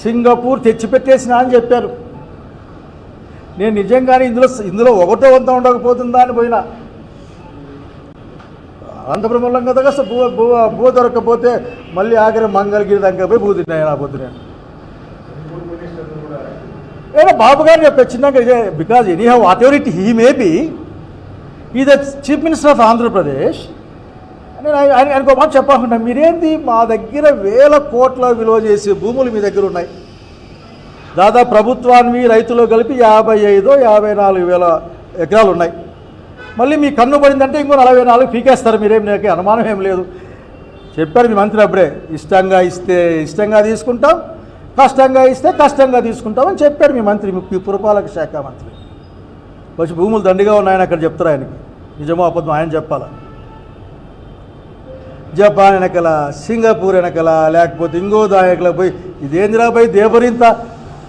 Singapore తెచ్చిపెట్టేసిన అని చెప్పారు. నేను నిజంగానే ఇందులో ఒకటో వంత ఉండకపోతుందా అని పోయినా. అనంతపురం కదా భూ దొరకకపోతే మళ్ళీ ఆఖరి మంగళగిరి దగ్గర పోయి భూ తిన్నాయి నా పొద్దున. ఏదో బాబు గారు చెప్పారు చిన్నగా, because anyhow whatever it he may be ఈ the chief minister of Andhra Pradesh. నేను ఆయనకు మాట చెప్పకుండా, మీరేంది మా దగ్గర 1000 కోట్ల విలువ చేసే భూములు మీ దగ్గర ఉన్నాయి, దాదాపు ప్రభుత్వాన్ని రైతులు కలిపి 55-54 వేల ఎకరాలు ఉన్నాయి. మళ్ళీ మీ కన్ను పడిందంటే ఇంకో 44 పీకేస్తారు. మీరేం నాకు అనుమానం ఏం లేదు. చెప్పారు మీ మంత్రి అప్పుడే, ఇష్టంగా ఇస్తే ఇష్టంగా తీసుకుంటాం, కష్టంగా ఇస్తే కష్టంగా తీసుకుంటామని చెప్పారు మీ మంత్రి, మీ పురపాలక శాఖ మంత్రి. వచ్చి భూములు దండిగా ఉన్నాయని అక్కడ చెప్తారు. ఆయనకి నిజమో అబద్ధం ఆయన చెప్పాలా. జపాన్ వెనకల, సింగపూర్ వెనకల, లేకపోతే ఇంకో దాయకల పోయి ఇదేందిరా పోయి దేవరింత,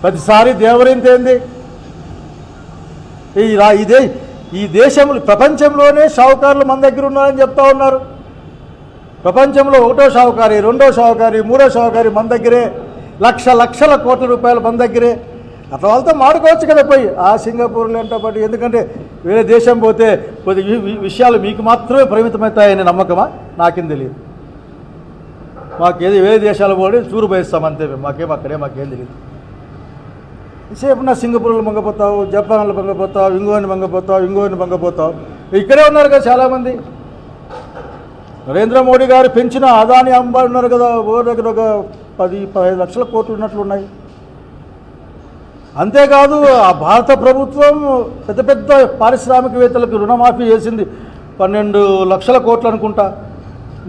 ప్రతిసారి దేవరింత ఏంది? ఈ దేశంలో ప్రపంచంలోనే షావుకారులు మన దగ్గర ఉన్నారని చెప్తా ఉన్నారు. ప్రపంచంలో 1వ షావుకారి, 2వ షావుకారి, 3వ షావుకారి మన దగ్గరే, లక్షల కోట్ల రూపాయలు మన దగ్గరే. అట్లా వాళ్ళతో మాడుకోవచ్చు కదా పోయి ఆ సింగపూర్లో ఎంటబడి. ఎందుకంటే వేరే దేశం పోతే కొద్ది విషయాలు మీకు మాత్రమే పరిమితమవుతాయనే నమ్మకమా? నాకేం తెలియదు. మాకేది వేరే దేశాలు పోయి చూరు పోయిస్తాం అంతే. మాకేం తెలియదు. సేపు నా సింగపూర్లో మంగపోతావు, జపాన్లో మంగపోతావు, ఇంగోని మంగపోతావు. ఇక్కడే ఉన్నారు కదా చాలామంది. నరేంద్ర మోడీ గారు పెంచిన అదాని అంబానీ ఉన్నారు కదా, ఓరి దగ్గర ఒక 10-15 లక్షల కోట్లు ఉన్నట్లున్నాయి. అంతేకాదు ఆ భారత ప్రభుత్వం పెద్ద పారిశ్రామికవేత్తలకు రుణమాఫీ చేసింది 12 లక్షల కోట్లు అనుకుంటా.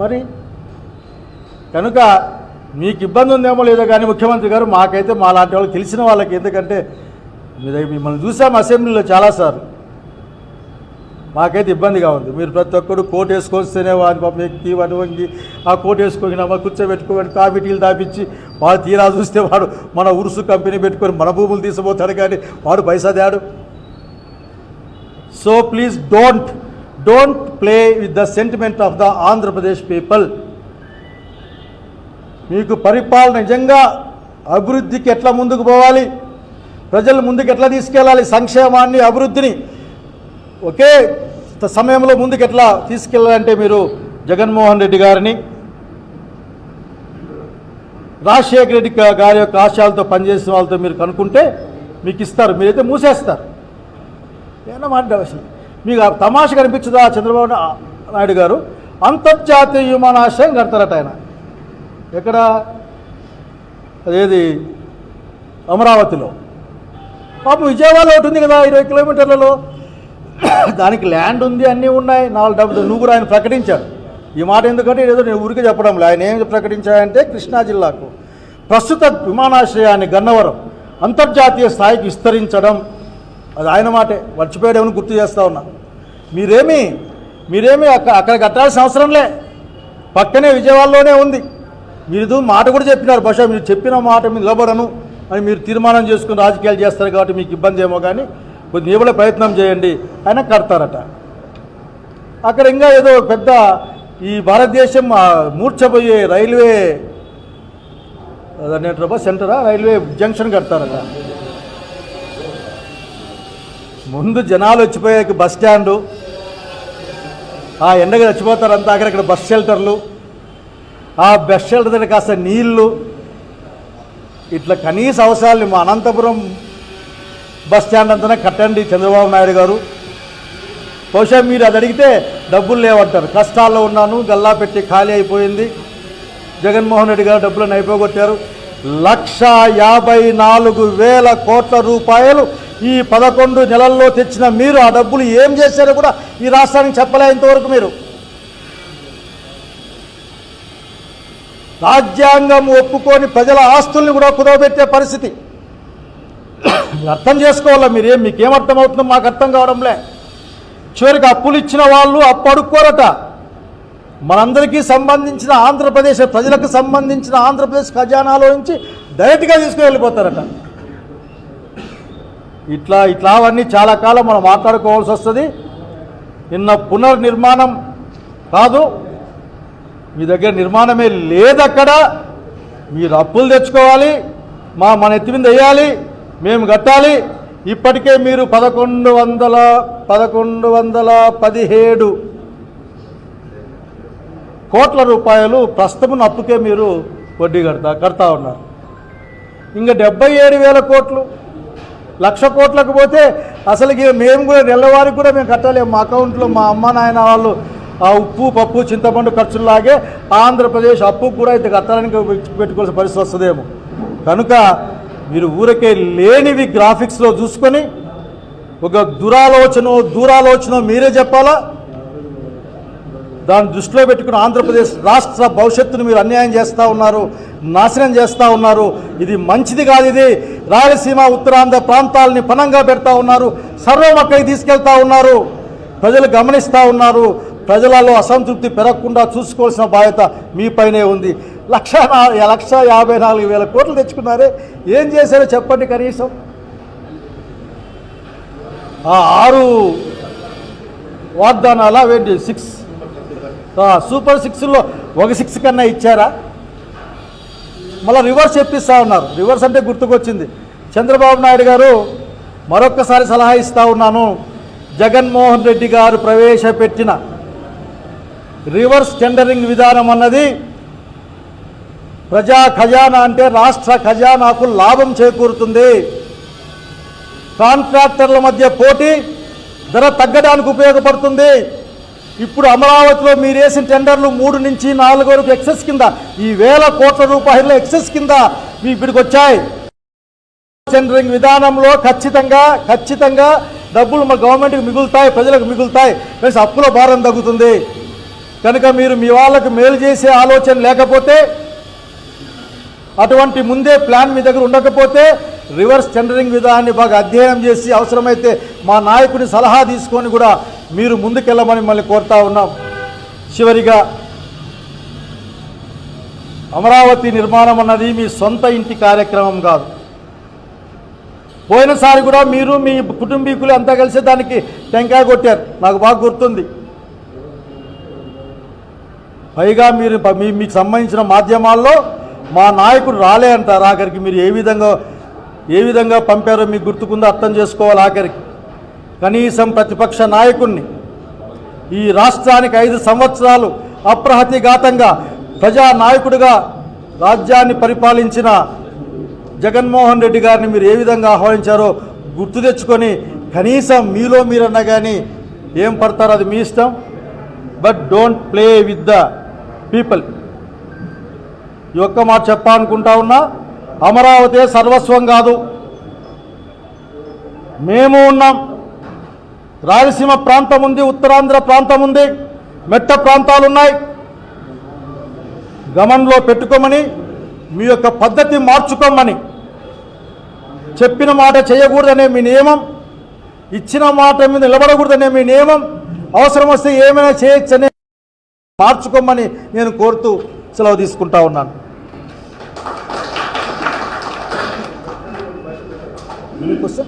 మరి కనుక మీకు ఇబ్బంది ఉందేమో లేదో కానీ ముఖ్యమంత్రి గారు, మాకైతే మా లాంటి వాళ్ళకి తెలిసిన వాళ్ళకి, ఎందుకంటే మిమ్మల్ని చూసాం అసెంబ్లీలో చాలాసార్లు, మాకైతే ఇబ్బందిగా ఉంది. మీరు ప్రతి ఒక్కరు కోట్ వేసుకొస్తేనే వాడిని పాపం ఎక్కి వంగి ఆ కోట్ వేసుకొని కూర్చోబెట్టుకోని కామిటీలు దాపించి వాడు తీరా చూస్తే వాడు మన ఉరుసు కంపెనీ పెట్టుకొని మన భూములు తీసుకుపోతాడు, కానీ వాడు పైసా తేడు. So please don't play with the sentiment of the Andhra Pradesh people. మీకు పరిపాలన నిజంగా అభివృద్ధికి ఎట్లా ముందుకు పోవాలి, ప్రజలు ముందుకు ఎట్లా తీసుకెళ్ళాలి, సంక్షేమాన్ని అభివృద్ధిని ఒకే సమయంలో ముందుకు ఎట్లా తీసుకెళ్ళాలంటే మీరు జగన్మోహన్ రెడ్డి గారిని, రాజశేఖర రెడ్డి గారి యొక్క ఆశయాలతో పనిచేసిన వాళ్ళతో మీరు కనుక్కుంటే మీకు ఇస్తారు. మీరైతే మూసేస్తారు. ఏమన్నా మాట అవసరం. మీకు తమాష కనిపించదా? చంద్రబాబు నాయుడు గారు అంతర్జాతీయ విమానాశ్రయం కడతారట ఆయన. ఎక్కడ? అదేది అమరావతిలో. పాపం విజయవాడలో ఒకటి ఉంది కదా 20 కిలోమీటర్లలో, దానికి ల్యాండ్ ఉంది, అన్నీ ఉన్నాయి. 4 నువ్వు కూడా ఆయన ప్రకటించాడు ఈ మాట. ఎందుకంటే ఏదో నేను ఊరికే చెప్పడంలో ఆయన ఏం ప్రకటించాయంటే కృష్ణా జిల్లాకు ప్రస్తుత విమానాశ్రయాన్ని గన్నవరం అంతర్జాతీయ స్థాయికి విస్తరించడం, అది ఆయన మాటే. మర్చిపోయాడేమని గుర్తు చేస్తూ ఉన్నా. మీరేమీ అక్కడ కట్టాల్సిన అవసరంలే, పక్కనే విజయవాడలోనే ఉంది. మీరు మాట కూడా చెప్పినారు, బహుశా మీరు చెప్పిన మాట మీద నిలబడను అని మీరు తీర్మానం చేసుకుని రాజకీయాలు చేస్తారు కాబట్టి మీకు ఇబ్బంది ఏమో, కానీ కొద్ది నిలబడే ప్రయత్నం చేయండి. ఆయన కడతారట. అక్కడ ఇంకా ఏదో పెద్ద ఈ భారతదేశం మూర్చపోయే రైల్వే అదేంటారా సెంటరా, రైల్వే జంక్షన్ కడతారట. ముందు జనాలు వచ్చిపోయాక బస్ స్టాండు, ఆ ఎండగా చచ్చిపోతారంతా, అక్కడక్కడ బస్ షెల్టర్లు, ఆ బస్ షెల్టర్ దగ్గర కాస్త నీళ్లు, ఇట్లా కనీస అవసరాలు మా అనంతపురం బస్ స్టాండ్ అంతా కట్టండి చంద్రబాబు నాయుడు గారు. బహుశా మీరు అది అడిగితే డబ్బులు లేవంటారు. కష్టాల్లో ఉన్నాను, గల్లా పెట్టి ఖాళీ అయిపోయింది. జగన్మోహన్ రెడ్డి గారు డబ్బులను అయిపోగొట్టారు. 1,54,000 కోట్ల రూపాయలు ఈ 11 నెలల్లో తెచ్చిన మీరు ఆ డబ్బులు ఏం చేశారో కూడా ఈ రాష్ట్రానికి చెప్పలే ఇంతవరకు. మీరు రాజ్యాంగం ఒప్పుకొని ప్రజల ఆస్తుల్ని కూడా కుదవబెట్టే పరిస్థితి. అర్థం చేసుకోవాలా మీకేం అర్థమవుతుందో మాకు అర్థం కావడంలే. చివరికి అప్పులు ఇచ్చిన వాళ్ళు అప్పు అడుక్కోరట. మనందరికీ సంబంధించిన ఆంధ్రప్రదేశ్ ప్రజలకు సంబంధించిన ఆంధ్రప్రదేశ్ ఖజానాలో నుంచి డైరెక్ట్గా తీసుకుని వెళ్ళిపోతారట. ఇట్లా అవన్నీ చాలా కాలం మనం మాట్లాడుకోవాల్సి వస్తుంది. నిన్న పునర్నిర్మాణం కాదు, మీ దగ్గర నిర్మాణమే లేదక్కడ. మీరు అప్పులు తెచ్చుకోవాలి, మన ఎత్తి మీద వేయాలి, మేము కట్టాలి. ఇప్పటికే మీరు 1117 కోట్ల రూపాయలు ప్రస్తుతం అప్పుకే మీరు వడ్డీ కడతా ఉన్నారు. ఇంకా 77,000 కోట్లు, 1,00,000 కోట్లకు పోతే అసలు మేము కూడా నెలవారికి కూడా మేము కట్టలేము. మా అకౌంట్లో మా అమ్మ నాయన వాళ్ళు ఆ ఉప్పు పప్పు చింతపండు ఖర్చులాగే ఆంధ్రప్రదేశ్ అప్పు కూడా ఇంత కట్టాలని పెట్టుకోవాల్సిన పరిస్థితి వస్తుందేమో. కనుక మీరు ఊరికే లేనివి గ్రాఫిక్స్లో చూసుకొని ఒక దూరాలోచన మీరే చెప్పాలా. దాన్ని దృష్టిలో పెట్టుకుని ఆంధ్రప్రదేశ్ రాష్ట్ర భవిష్యత్తును మీరు అన్యాయం చేస్తూ ఉన్నారు, నాశనం చేస్తూ ఉన్నారు. ఇది మంచిది కాదు. ఇది రాయలసీమ ఉత్తరాంధ్ర ప్రాంతాలని పనంగా పెడతా ఉన్నారు, సర్వమక్కకి తీసుకెళ్తా ఉన్నారు. ప్రజలు గమనిస్తూ ఉన్నారు. ప్రజలలో అసంతృప్తి పెరగకుండా చూసుకోవాల్సిన బాధ్యత మీపైనే ఉంది. 1,54,000 కోట్లు తెచ్చుకున్నారే, ఏం చేశారో చెప్పండి. కనీసం ఆ 6 వాగ్దానాల 6 సూపర్ 6లో ఒక 6 కన్నా ఇచ్చారా? మళ్ళీ రివర్స్ చెప్పిస్తూ ఉన్నారు. రివర్స్ అంటే గుర్తుకొచ్చింది, చంద్రబాబు నాయుడు గారు మరొక్కసారి సలహా ఇస్తూ ఉన్నాను. జగన్మోహన్ రెడ్డి గారు ప్రవేశపెట్టిన రివర్స్ టెండరింగ్ విధానం అన్నది ప్రజా ఖజానా అంటే రాష్ట్ర ఖజానాకు లాభం చేకూరుతుంది. కాంట్రాక్టర్ల మధ్య పోటీ ధర తగ్గడానికి ఉపయోగపడుతుంది. ఇప్పుడు అమరావతిలో మీరు వేసిన టెండర్లు 3 నుంచి 4 వరకు ఎక్సెస్ కింద, ఈ 1,000 కోట్ల రూపాయల ఎక్సెస్ కింద మీ ఇప్పటికి వచ్చాయి. టెండరింగ్ విధానంలో ఖచ్చితంగా డబ్బులు మా గవర్నమెంట్కి మిగులుతాయి, ప్రజలకు మిగులుతాయి, ప్లస్ అప్పుల భారం తగ్గుతుంది. కనుక మీరు మీ వాళ్ళకు మేలు చేసే ఆలోచన లేకపోతే, అటువంటి ముందే ప్లాన్ మీ దగ్గర ఉండకపోతే రివర్స్ టెండరింగ్ విధానాన్ని బాగా అధ్యయనం చేసి అవసరమైతే మా నాయకుడి సలహా తీసుకొని కూడా మీరు ముందుకెళ్ళమని మిమ్మల్ని కోరుతా ఉన్నాం. చివరిగా అమరావతి నిర్మాణం అన్నది మీ సొంత ఇంటి కార్యక్రమం కాదు. పోయినసారి కూడా మీరు మీ కుటుంబీకులు అంతా కలిసి దానికి టెంకాయ కొట్టారు, నాకు బాగా గుర్తుంది. పైగా మీరు మీకు సంబంధించిన మాధ్యమాల్లో మా నాయకుడు రాలే అంటారు. ఆఖరికి మీరు ఏ విధంగా పంపారో మీకు గుర్తుకుందో అర్థం చేసుకోవాలి. ఆఖరికి కనీసం ప్రతిపక్ష నాయకుడిని ఈ రాష్ట్రానికి 5 సంవత్సరాలు అప్రహతిఘాతంగా ప్రజానాయకుడిగా రాజ్యాన్ని పరిపాలించిన జగన్మోహన్ రెడ్డి గారిని మీరు ఏ విధంగా ఆహ్వానించారో గుర్తు తెచ్చుకొని కనీసం మీలో మీరన్నా కానీ ఏం పడతారో అది మీ ఇష్టం. But don't play with the people. ఈ ఒక్క మాట చెప్పాలనుకుంటా ఉన్నా, అమరావతి సర్వస్వం కాదు. మేము ఉన్నాం. రాయలసీమ ప్రాంతం ఉంది, ఉత్తరాంధ్ర ప్రాంతం ఉంది, మెట్ట ప్రాంతాలు ఉన్నాయి. గమనంలో పెట్టుకోమని, మీ యొక్క పద్ధతి మార్చుకోమని, చెప్పిన మాట చేయకూడదనే మీ నియమం, ఇచ్చిన మాట మీద నిలబడకూడదనే మీ నియమం, అవసరం వస్తే ఏమైనా చేయొచ్చనే మార్చుకోమని నేను కోరుతూ సెలవు తీసుకుంటా ఉన్నాను. Any question?